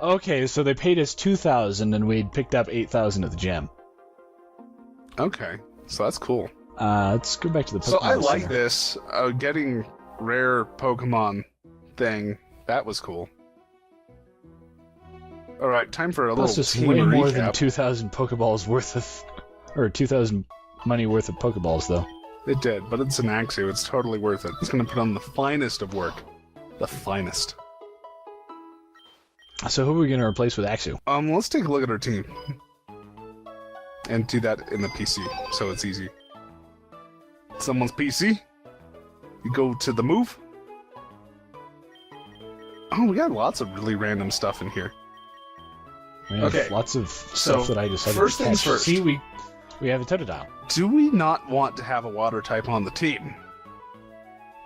Okay, so they paid us 2,000 and we'd picked up 8,000 at the gym. Okay, so that's cool. Let's go back to the Pokemon So I like Center. this getting rare Pokemon thing. That was cool. All right, time for a Plus, little it's team way recap. more than 2,000 Pokeballs worth of... Or 2,000 money worth of Pokeballs, though. It did, but it's an Axew. It's totally worth it. It's going to put on the finest of work. The finest. So who are we going to replace with Axew? Let's take a look at our team. And do that in the PC, so it's easy. Someone's PC. You go to the move. Oh, we got lots of really random stuff in here. We have Okay, lots of stuff that I just haven't first things catch. first. See, we have a Totodile. Do we not want to have a water type on the team?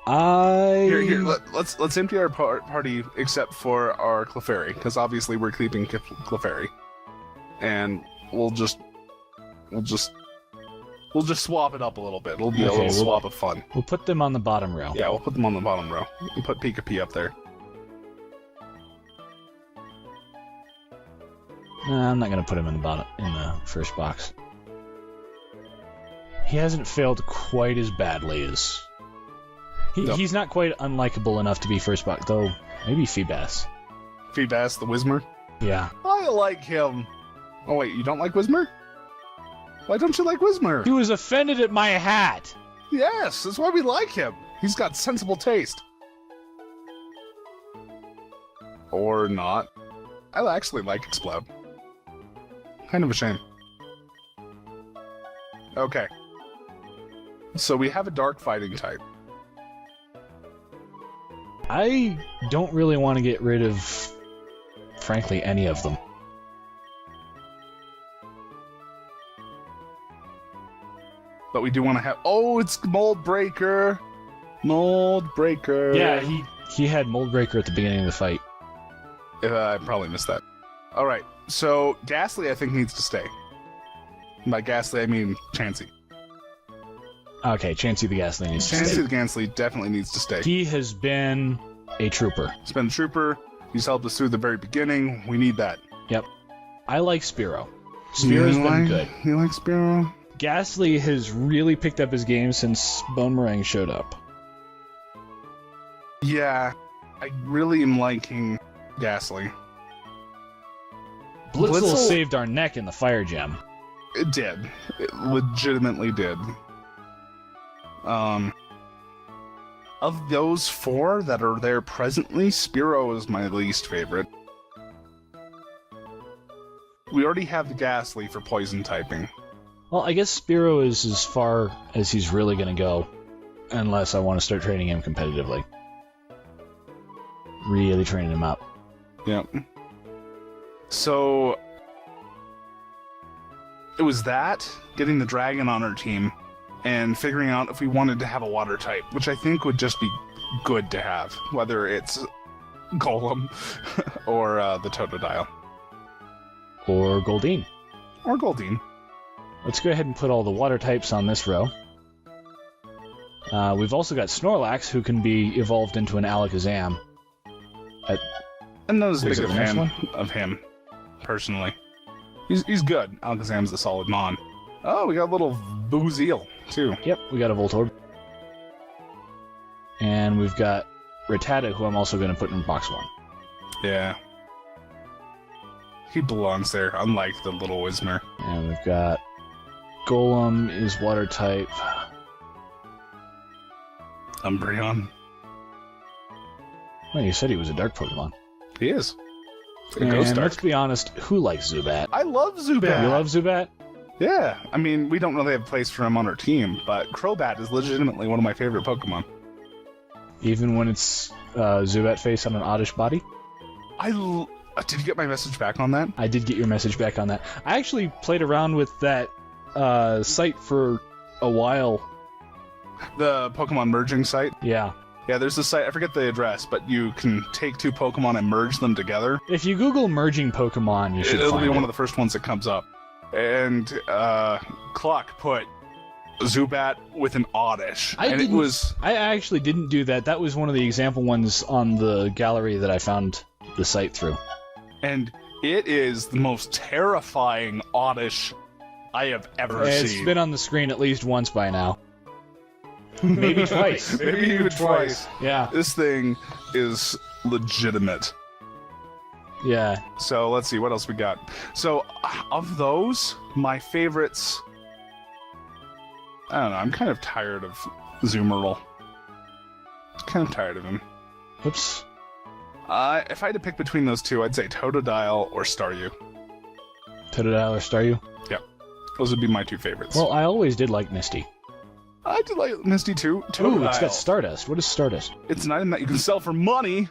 Here, Let's empty our party except for our Clefairy, because obviously we're keeping Clefairy, and we'll just swap it up a little bit. It'll be a little swap of fun. We'll put them on the bottom row. Yeah, we'll put them on the bottom row. We'll put Pika-Pee up there. Nah, I'm not going to put him in the first box. He hasn't failed quite as badly as... He's not quite unlikable enough to be first box, though. Maybe Feebas. Feebas, the Whismur. Yeah. I like him. Oh wait, you don't like Whismur? Why don't you like Whismur? He was offended at my hat! Yes, that's why we like him. He's got sensible taste. Or not. I actually like Explode. Kind of a shame. Okay. So we have a dark fighting type. I don't really want to get rid of, frankly, any of them. But we do want to have... Oh, it's Mold Breaker! Mold Breaker! Yeah, he had Mold Breaker at the beginning of the fight. I probably missed that. Alright, so Ghastly I think needs to stay. By Ghastly I mean Chansey. Okay, Chansey the Ghastly needs to stay. Chansey the Ghastly definitely needs to stay. He has been a trooper. He's been a trooper. He's helped us through the very beginning. We need that. Yep. I like Spearow. Spearow's been good. You like Spearow? Ghastly has really picked up his game since Boomerang showed up. Yeah, I really am liking Ghastly. Blitzel saved our neck in the Fire Gem. It did. It legitimately did. Of those four that are there presently, Spearow is my least favorite. We already have the Ghastly for poison typing. Well, I guess Spearow is as far as he's really going to go, unless I want to start training him competitively. Really training him up. Yep. So, it was that, getting the dragon on our team, and figuring out if we wanted to have a water type, which I think would just be good to have, whether it's Golem or the Totodile. Or Goldeen. Or Goldeen. Let's go ahead and put all the water types on this row. We've also got Snorlax, who can be evolved into an Alakazam. I'm not as big Is it a the next fan one? of him, personally. He's good. Alakazam's a solid mon. Oh, we got a little Boozeel, too. Yep, we got a Voltorb. And we've got Rattata, who I'm also going to put in box 1. Yeah. He belongs there, unlike the little Whismur. And we've got Golem is water type. Umbreon. Well, you said he was a dark Pokemon. He is. A And ghost let's dark. be honest, who likes Zubat? I love Zubat! You love Zubat? Yeah, I mean, we don't really have a place for him on our team, but Crobat is legitimately one of my favorite Pokemon. Even when it's Zubat face on an oddish body? Did you get my message back on that? I did get your message back on that. I actually played around with that site for a while. The Pokemon merging site? Yeah. Yeah, there's a site, I forget the address, but you can take two Pokemon and merge them together. If you Google merging Pokemon, you should It'll find be it. one of the first ones that comes up. And Clok put Zubat with an Oddish. I actually didn't do that. That was one of the example ones on the gallery that I found the site through. And it is the most terrifying Oddish I have ever seen. It's been on the screen at least once by now. Maybe twice. Maybe even twice. Yeah. This thing is legitimate. Yeah. So let's see what else we got. So of those, my favorites. I don't know. I'm kind of tired of Zoomerl. Kind of tired of him. Oops. If I had to pick between those two, I'd say Totodile or Staryu. Totodile or Staryu? Yep. Those would be my two favorites. Well, I always did like Misty. I did like Misty too. Totodile. Ooh, it's got Stardust. What is Stardust? It's an item that you can sell for money.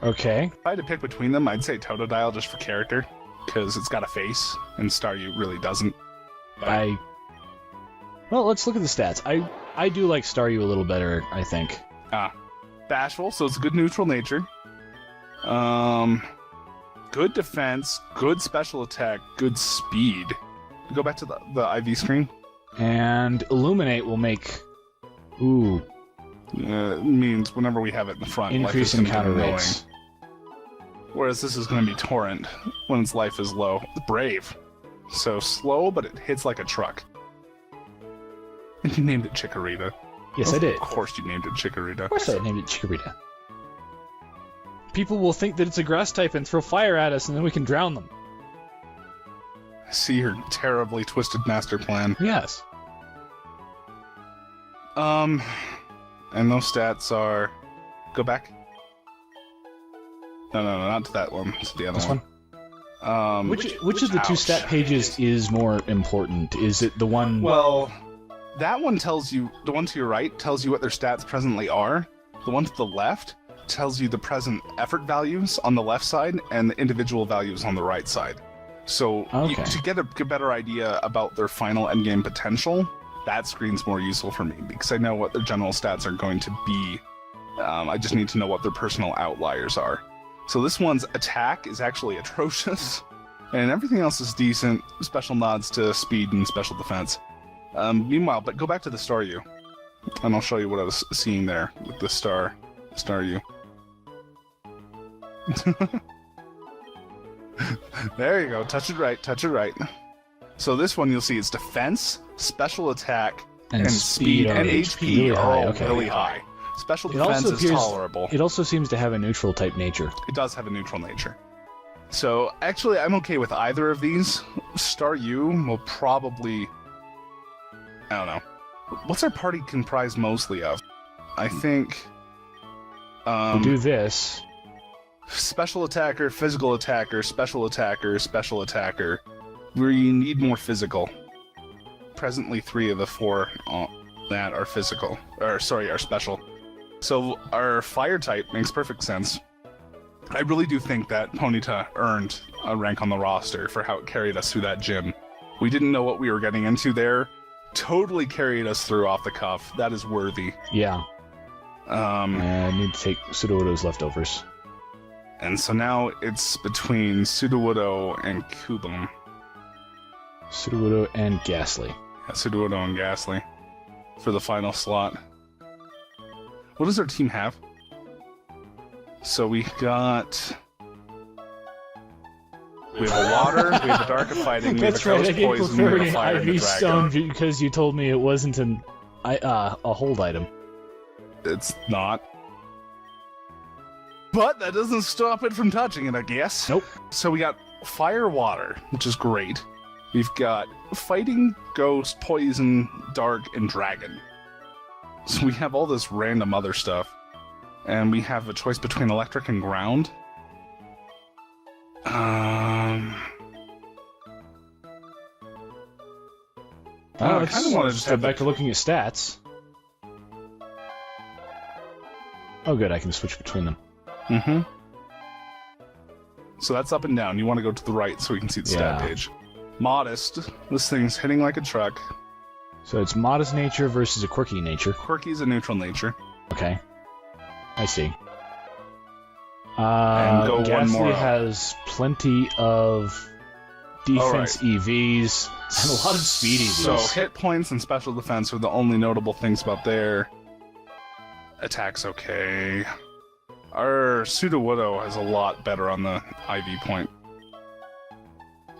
Okay. If I had to pick between them, I'd say Totodile just for character, because it's got a face, and Staryu really doesn't. Well, let's look at the stats. I do like Staryu a little better, I think. Bashful, so it's a good neutral nature. Good defense, good special attack, good speed. Go back to the IV screen. And Illuminate will make... Ooh. It means whenever we have it in the front, Increase in counter rates. Whereas this is going to be Torrent when its life is low. Brave. So slow, but it hits like a truck. And you named it Chikorita. Yes, I did. Of course you named it Chikorita. Of course I named it Chikorita. People will think that it's a grass type and throw fire at us, and then we can drown them. I see your terribly twisted master plan. Yes. And those stats are... Go back. No, not to that one. To the other This one. Which of the two stat pages is more important? Is it the one... Well, that one tells you... The one to your right tells you what their stats presently are. The one to the left tells you the present effort values on the left side and the individual values on the right side. So to get a better idea about their final endgame potential, that screen's more useful for me because I know what their general stats are going to be. I just need to know what their personal outliers are. So this one's attack is actually atrocious, and everything else is decent. Special nods to speed and special defense. Meanwhile, but go back to the Staryu, and I'll show you what I was seeing there with the Staryu. There you go. Touch it right. So this one you'll see it's defense, special attack, and speed and HP are all really high. Special defense is tolerable. It also seems to have a neutral type nature. It does have a neutral nature. So actually I'm okay with either of these. Staryu will probably... I don't know. What's our party comprised mostly of? I think... we'll do this. Special attacker, physical attacker, special attacker, special attacker. Where you need more physical. Presently 3 of the 4 that are physical. Are special. So our fire type makes perfect sense. I really do think that Ponyta earned a rank on the roster for how it carried us through that gym. We didn't know what we were getting into there. Totally carried us through off the cuff. That is worthy. Yeah. I need to take Sudowoodo's leftovers. And so now it's between Sudowoodo and Kubum. Sudowoodo and Ghastly. Yeah, Sudowoodo and Ghastly for the final slot. What does our team have? So we have a water, we have a dark of fighting, we have a ghost poison, we have a fire and a IV stone because you told me it wasn't a hold item. It's not. But that doesn't stop it from touching it, I guess. Nope. So we got fire, water, which is great. We've got fighting, ghost, poison, dark, and dragon. So we have all this random other stuff. And we have a choice between electric and ground. I kind of want to just go back to looking at stats. Oh good, I can switch between them. Mm-hmm. So that's up and down. You want to go to the right so we can see the stat page. Modest. This thing's hitting like a truck. So it's modest nature versus a quirky nature. Quirky is a neutral nature. Okay. I see. And go one more. Ghastly has plenty of defense EVs and a lot of speed EVs. So hit points and special defense are the only notable things about there. Attack's okay. Our Sudowoodo has a lot better on the IV point.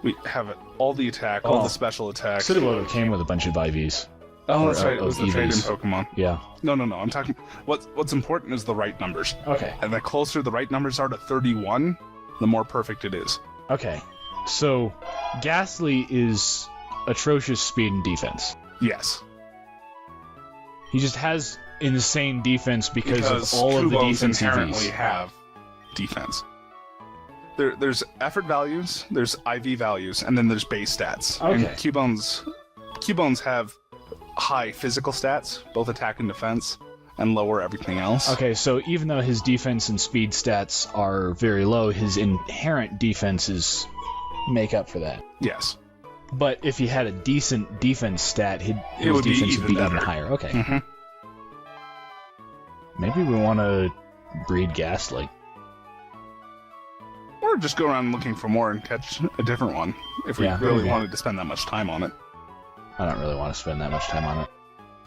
We have it, all the attack, all the special attack. Sudowoodo came with a bunch of IVs. Oh, that's right. It of was the trade-in EVs. Pokemon. Yeah. No. I'm talking... What's important is the right numbers. Okay. And the closer the right numbers are to 31, the more perfect it is. Okay. So, Ghastly is atrocious speed and defense. Yes. He just has insane defense because of all of the Kubones defense inherently EVs. have defense. There's effort values, there's IV values, and then there's base stats. Okay. And Cubones have high physical stats, both attack and defense, and lower everything else. Okay, so even though his defense and speed stats are very low, his inherent defenses make up for that. Yes. But if he had a decent defense stat, his would be defense even would be even better. higher. Okay. Mm-hmm. Maybe we want to breed Ghastly. Or just go around looking for more and catch a different one, if we Yeah, really maybe. wanted to spend that much time on it. I don't really want to spend that much time on it.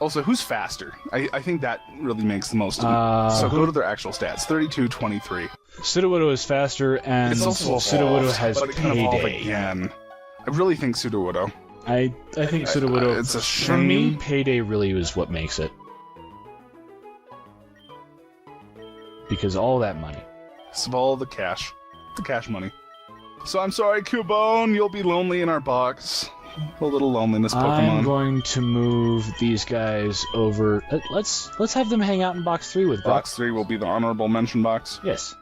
Also, who's faster? I think that really makes the most... Uh, so go to their actual stats. 32, 23. Sudowoodo is faster, and It's also Sudowoodo evolved, has but it can evolve Payday. again. I really think Sudowoodo. I think Sudowoodo, It's a for me, shame. Payday really was what makes it. Because all that money. It's all the cash money. So I'm sorry, Cubone, you'll be lonely in our box. A little loneliness Pokemon. I'm going to move these guys over. Let's have them hang out in box 3 with Brock. Box 3 will be the honorable mention box. Yes.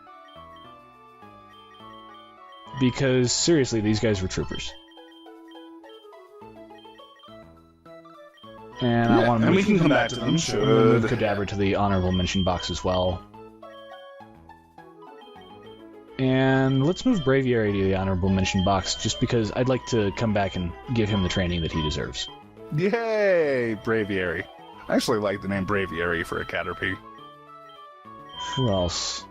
Because seriously, these guys were troopers. And I Yeah, want to and move, we can come back to them, move should- Kadabra to the honorable mention box as well. And let's move Braviary to the honorable mention box, just because I'd like to come back and give him the training that he deserves. Yay, Braviary. I actually like the name Braviary for a Caterpie. Who else?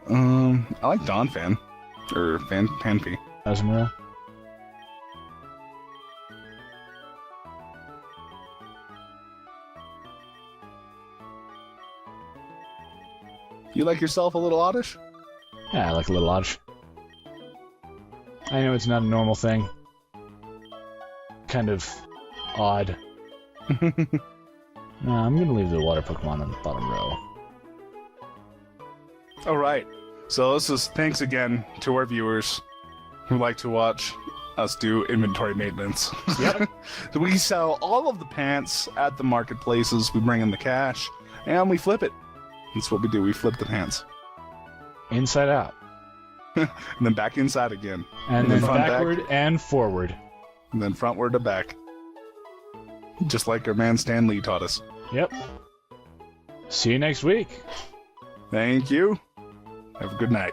I like Donphan. Or Panpy. Azumarill? You like yourself a little oddish? Yeah, I like a little oddish. I know it's not a normal thing. Kind of odd. No, I'm gonna leave the water Pokemon on the bottom row. Alright, so this is thanks again to our viewers who like to watch us do inventory maintenance. Yep. So we sell all of the pants at the marketplaces, we bring in the cash, and we flip it. That's what we do, we flip the pants. Inside out. And then back inside again. And then front, back. backward and forward. And then frontward to back. Just like our man Stan Lee taught us. Yep. See you next week. Thank you. Have a good night.